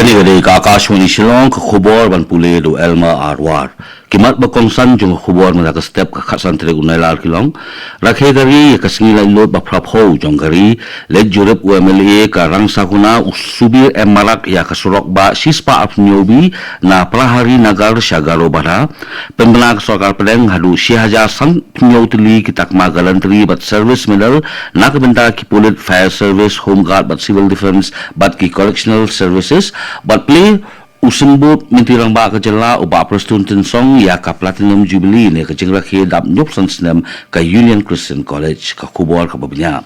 Kani gade ka Akashwani Shillong ka khubor ban pule do Elma Arwar. Kimat ba kongsan jong khubor man ka step ka khasan tere gunai lar kilong. Rakhe gari ka singi lai lot ba phrap ho jong gari le jurep UMLA ka rang sakuna usubir emarak ya ka surok ba sispa apnyobi na prahari nagar syagaro bara. Pembela Sarkar Pedang hadu Syihaja sang pnyotili kitak magalantri bat service medal nak benta ki pulit fire service home guard bat civil defense bat ki correctional services bat play usembut mintirang ba ka jela uba prostun song ya ka platinum jubilee ne ka jingra khi dap nyop sansnem ka Union Christian College ka kubor ka babnya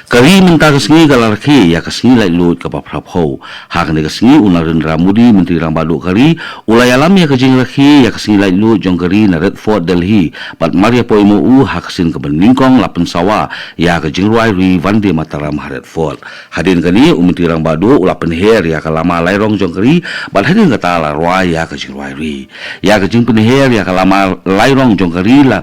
kari minta ka singi galar khi ya ka singi lai lut ka paprap ho ha ka ne ka singi unarin ramudi mintirang ba do kari ulai alam ya ka jingra khi ya ka singi lai lut jong kari na Redford Delhi bat Maria Poimo u ha ka sin ka beningkong lapen sawa ya ka jingruai ri Vande Mataram Redford hadin kani umintirang ba do ulapen her ya ka lama lairong jong kari bat hadin kata la ruai ya ka jingruai ri ya ka jing penher ya ka lama lairong jong kari la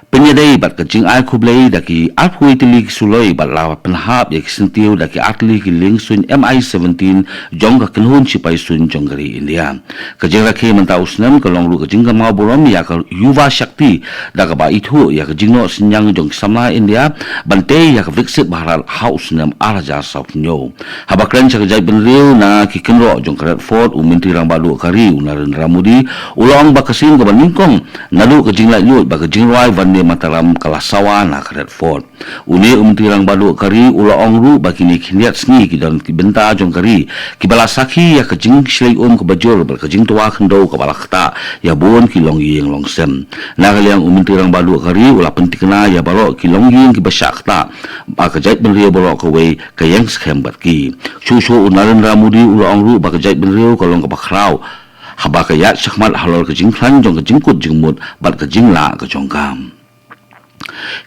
penyedai bat ka jing ai kublai daki alpui tili suloi bat lawa penhap ya kisentiu daki atli ki ling sun MI-17 jong ka kenhun sipai sun jong kari India ka jing rakhe menta usnam ka longru ka jing ka mau borom ya ka yuva shakti da ka ba itu ya ka jing no senyang jong samla India bante ya ka viksit baharal haus nam araja south nyo habakran cha ka jai benriu na ki kenro jong ka Redford uminti rang balu kari unarin ramudi ulong ba kasin ka baningkong nalu ka jing lai lut ba ka jing ruai Vande Mataram kalasawa na ka Redford uni umintirang balu kari ula ongru bagi ni kiniat sengi ki dan ki benta jong kari ki bala sakhi ya ka jing shlei ka bajur ber ka jing tuwa khendo ka bala khata ya bon ki long yeng long sem na kaliang umintirang balu kari ula pentikna ya balo ki long yeng ki basyakta ba ka jait benrio balo ka we ka yang skhem bat ki shushu unaran ramudi ula ongru ba ka jait benrio ka long ka bakrau haba ka ya shakmat halor ka jing khan jong ka jingkut jingmut bat ka jingla ka jongkam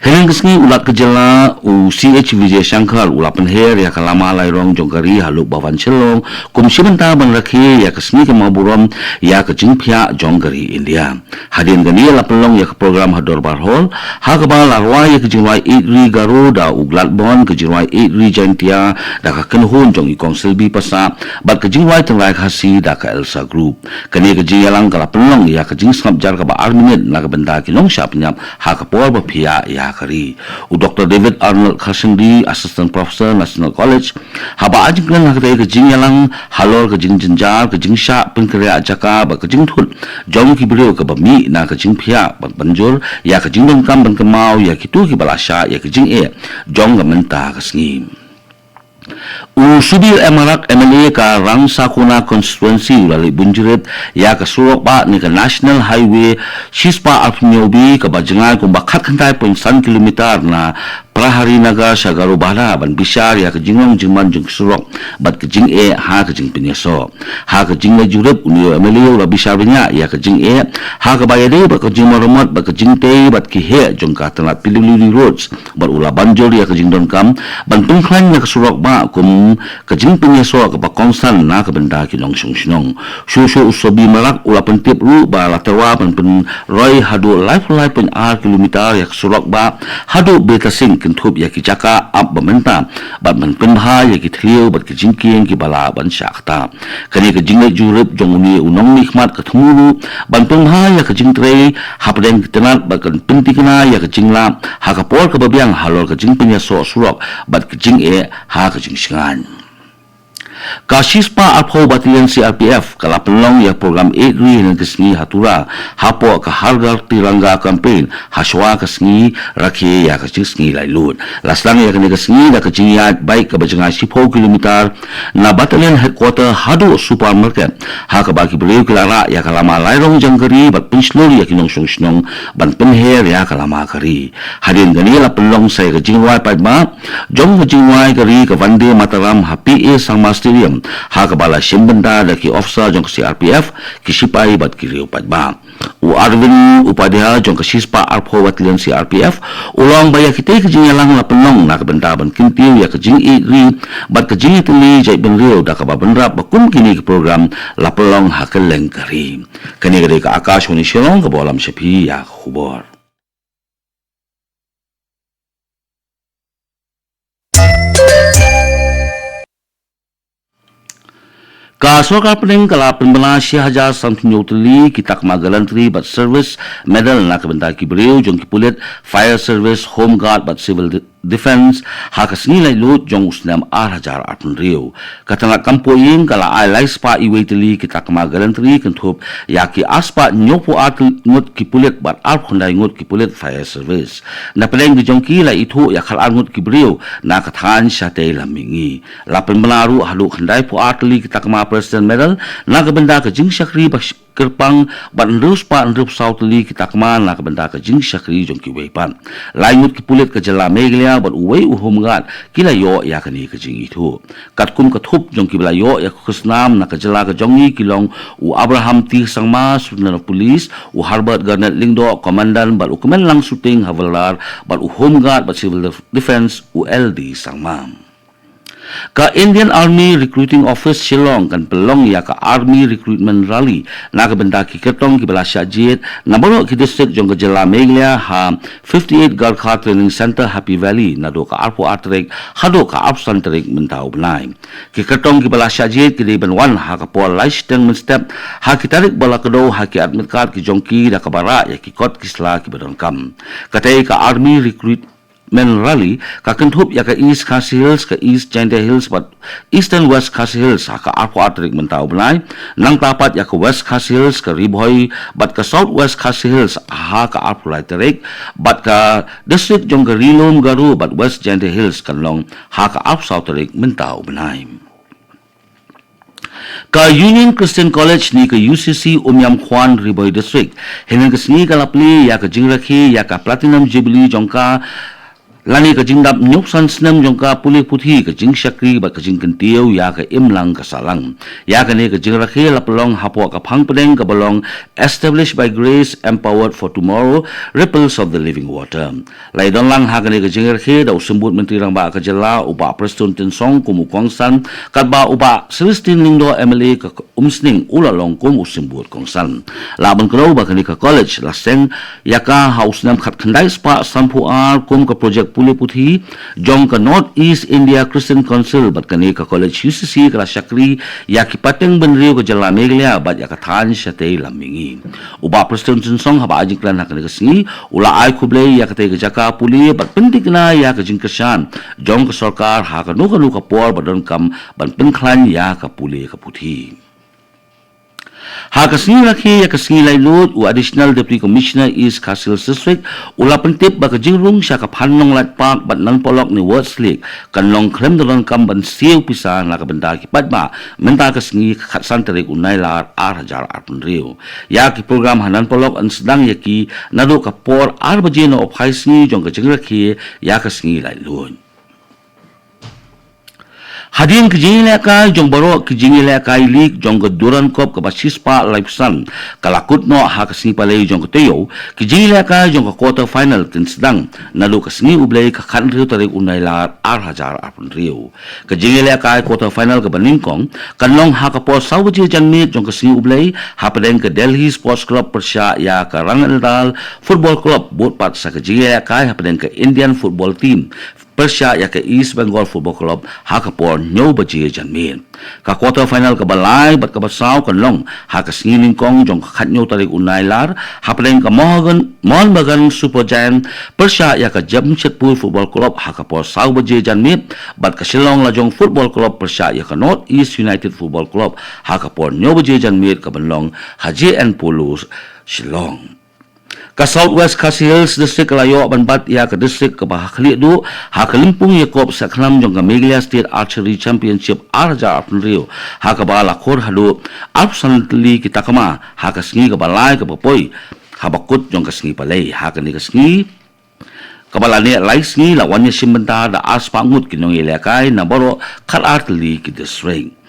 Heling kesni ulat kejela CH Vijay Shankar ulapan her ya kalama lairong jongkari haluk bawan celong kum simenta ban rakhi ya kesni ke maburom ya ke jingpia jongkari India hadin gani lapelong ya ke program hador barhol ha ke bal larwa ya ke jingwai idri garuda uglat bon ke jingwai idri jantia da ka kenhun jong ikong selbi pasa bat ke jingwai tengai khasi da ka Elsa Group kani ke jingyalang kalapelong ya ke jing snap jar ka ba arminit na ke benda ki long syap nyap ha ke por ba pia ya kari u Dr. David Arnold Khasindi Assistant Professor National College haba ajing kan hakte ke jing yalang halor ke jing jenjar ke jing sha pengkria jaka ba ke jing thut jong ki brio ke bami na ke jing phia ban banjur ya ke jing dong kam ban kemau ya ki tu ki balasha ya ke jing jong ga menta ke sngi Usubir emarak MLA ka rang sakuna constituency ulali bunjirit ya ka surok ba ni ka National Highway sispa apnyobi ka bajengai kung bakat kantai 0.1 kilometer na prahari naga syagaro bala ban bisyar ya ka jingong jingman jing surok bat ka jing ha ka jing pinyaso ha ka jing la jurep unio MLA ula bisyar binya ya ka jing ha ka bayade ba ka jing maromot ba ka jing te bat ki he jong ka tanat pilili roads bat ula banjor ya ka jing don kam ban tungklan ya ka surok ba kum ka jing pinyaso ka ba konstan na ka benda ki long song sinong susu usobi malak ula pentip ru ba laterwa ban pen roy hadu life pen kilometer ya ka surok ba hadu beta sing kentup ya ki jaka ab bamenta bat man penha ya ki thliu bat ki jingkieng ki bala ban syakta kani ke jingle jurep jong uni unong nikmat ka thmulu ban penha ya ka jingtrei hapdeng tenat bat kan pentikna ya ka jingla ha ka por ka babiang halor ka jingpenya so surok bat ki jing ha ka jing singan Kasispa Alpho Batalion CRPF kalapelong ya program edri ng kesni hatura hapo ka hargar tirangga campaign haswa kesni rakhi ya kesni lailut laslang ya kesni da kejingiat baik ke bajenga 10 kilometer na batalion headquarter hadu supermarket ha ka bagi beliau kelara ya kalama lairong jangkari bat pinslori ya kinong song ban penher ya kalama kari hadin gani lapelong sai kejingwai paidma jong kejingwai kari ke Vande Mataram HPA sang Stadium ha kabala simbenda daki officer jong CRPF kisipai bat kiriu padba u Arvin upadha jong kasispa Alpho Batalion CRPF ulong baya kita kejingalang la penong na kabenda ban kintiu ya kejing ri bat kejing tili jai benriu da ka babendra bakum kini ke program la pelong hakeleng kari kani gade ka Akashwani Shillong ka bolam sepi ya khubor Ka Sarkar Pening kala penbela Syahajar Samtinyoteli kita kemagalantri bat service medal nak benda ki beriu jong ki pulit fire service home guard bat civil defense hakas nilai lut jong usnam Hajar Arpun Rio katanga kampoing kala ai lai spa iwaiteli kita kemagalantri kentup yaki aspa nyopo at ngut ki pulit bat arkhundai ngut ki pulit fire service na peleng di jong ki la itu ya khal ngut ki beriu na kathan syate lamingi la penbelaru halu khandai pu atli kita kema president medal na benda ke jing syakri kerpang bat ndus pa ndrup sautli kita kema na benda ke jing syakri jong ki weipan lainut ki pulit ke jela meglia bat uwei uhumgat kila yo ya kani ke jing itu katkum kathup jong ki bela yo ya kusnam na ke jela ke jongi kilong u Abraham ti sangma sudna polis u Harbert Garnet Lingdo komandan bat ukumen lang shooting havalar bat uhumgat bat civil defense u LD sangma ka Indian Army Recruiting Office Shillong kan pelong ya ka Army Recruitment Rally na ka benda ki ketong ki bala syajit na bono ki district jong ka jela meglia ha 58 Garkha Training Center Happy Valley na do ka arpo atrek hado ka absan trek mentau benai ki ketong ki bala syajit ki ben wan ha ka pol laisteng men step ha ki tarik bala kedo ha ki admit card ki jongki da ka bara ya ki kot ki sla ki bedon kam katai ka Army Recruitment Rally ka kentup ya ka East Khasi Hills ka East Janda Hills but East and West Khasi Hills ka arpo atrik mentau benai nang tapat ya ka West Khasi Hills ka Riboy but ka South West Khasi Hills ha ka arpo lai tarik but ka district jong ka Rilom Garu but West Janda Hills kan long ha ka arpo South tarik mentau benai ka Union Christian College ni ka UCC Umyam Kwan Riboy District hinan ka sni ka lapli ya ka jingrakhi ya ka Platinum Jubilee jong ka lani ka jingdap nyopsan senam jong ka pulih putih ka jing syakri ba ka jing kentiau ya ka imlang ka salang ya ka ne ka jing rakhi lapelong hapo ka phang pedeng ka balong established by grace empowered for tomorrow ripples of the living water lai don lang ha ka ne ka jing rakhi da usembut menteri rang ba ka jela upa preston tensong kumu kongsan kat ba upa Celestine Lingdo MLA ka umsning ulalong kum usembut kongsan laban kro ba ka ne ka college laseng ya ka house nam khat khandai spa sampu ar kum ka project pulih putih jong ka North East India Christian Council bat kani ka college UCC ka syakri ya ki pateng benriu ka jela meglia bat ya ka than syate lamingi uba preston song haba ajiklan ha ka singi ula ai kuble ya ka te ka jaka pulih bat pentik na ya ka jingkesan jong ka sarkar ha ka nuka nuka por badon kam ban penklan ya ka pulih ka putih ha kasngi rakhi ya kasngi lai lut u additional deputy commissioner East Khasi Hills district ula pentip ba ka jingrung sya ka phanong lat park bat nan polok ni words league kan long krem don kam ban siu pisa na ka benda ki padma menta kasngi khatsan tarik unai lar Hajar Arpun Rio ya ki program hanan polok an sedang ya ki nado ka por arbaje no of high sngi jong ka jingrakhi ya kasngi lai lut Hadin kejingila ka jong baro kejingila ka ilik jong ke duran kop ke basispa lifesan kalakut no ha kasni palay jong ke teyo kejingila ka jong ke quarter final tin sedang nalu kasni ublay ka khan rio tarik unai lar Hajar Arpun Rio kejingila ka quarter final ke baningkong kanlong ha ka po sawji janmit jong kasni ublay ha padeng ke Delhi Sports Club Persya ya ka Rangal Football Club bot pat sa kejingila ka ha padeng ke Indian Football Team Persya ya ke East Bengal Football Club ha ka por nyo baji janmin ka quarter final ka balai bat ka basaw kan long ha ka singin kong jong ka khatnyo tarik unai lar ha padeng ka Mohon Bagan Super Giant Persya ya ka Jamshedpur Football Club ha ka por saw baji janmin bat ka Shillong Lajong Football Club Persya ya ka North East United Football Club ha ka por nyo baji janmin ka banlong Haji and Pulu Shillong ka Southwest Khasi Hills district kalayo banbat ya ka district ka bahakli du ha ka Limpung Yakob sa khnam jong ka Meghalaya State Archery Championship Hajar Arpun Rio ha ka bala khor hadu absently kita kama ha ka sngi ka balai ka papoy ha bakut jong ka sngi palay ha ka ni ka sngi kabala ni lai sngi lawan ya simbenta da aspangut kinong ilakai na boro khat artli ki district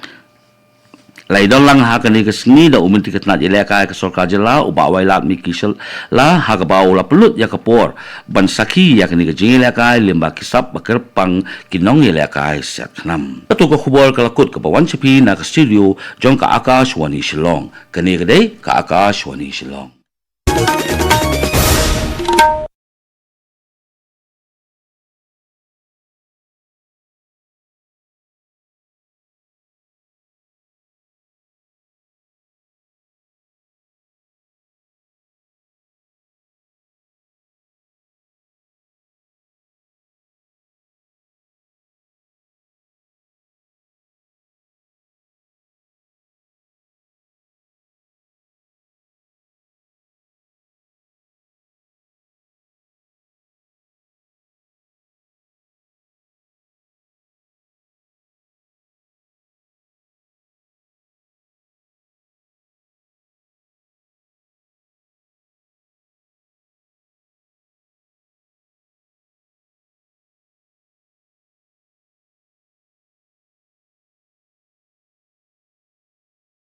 lai don lang ha kani kasngi da uminti katnat ilaka ka sarkar jela uba wailat mi kisel la ha ka baula pelut ya kapor ban saki ya kani ka jingila ka limba kisap bakar pang kinong ilaka set nam tu ko khubor kalakut ka bawan chapi na ka studio jong ka Akashwani Shillong kani ka dei ka Akashwani Shillong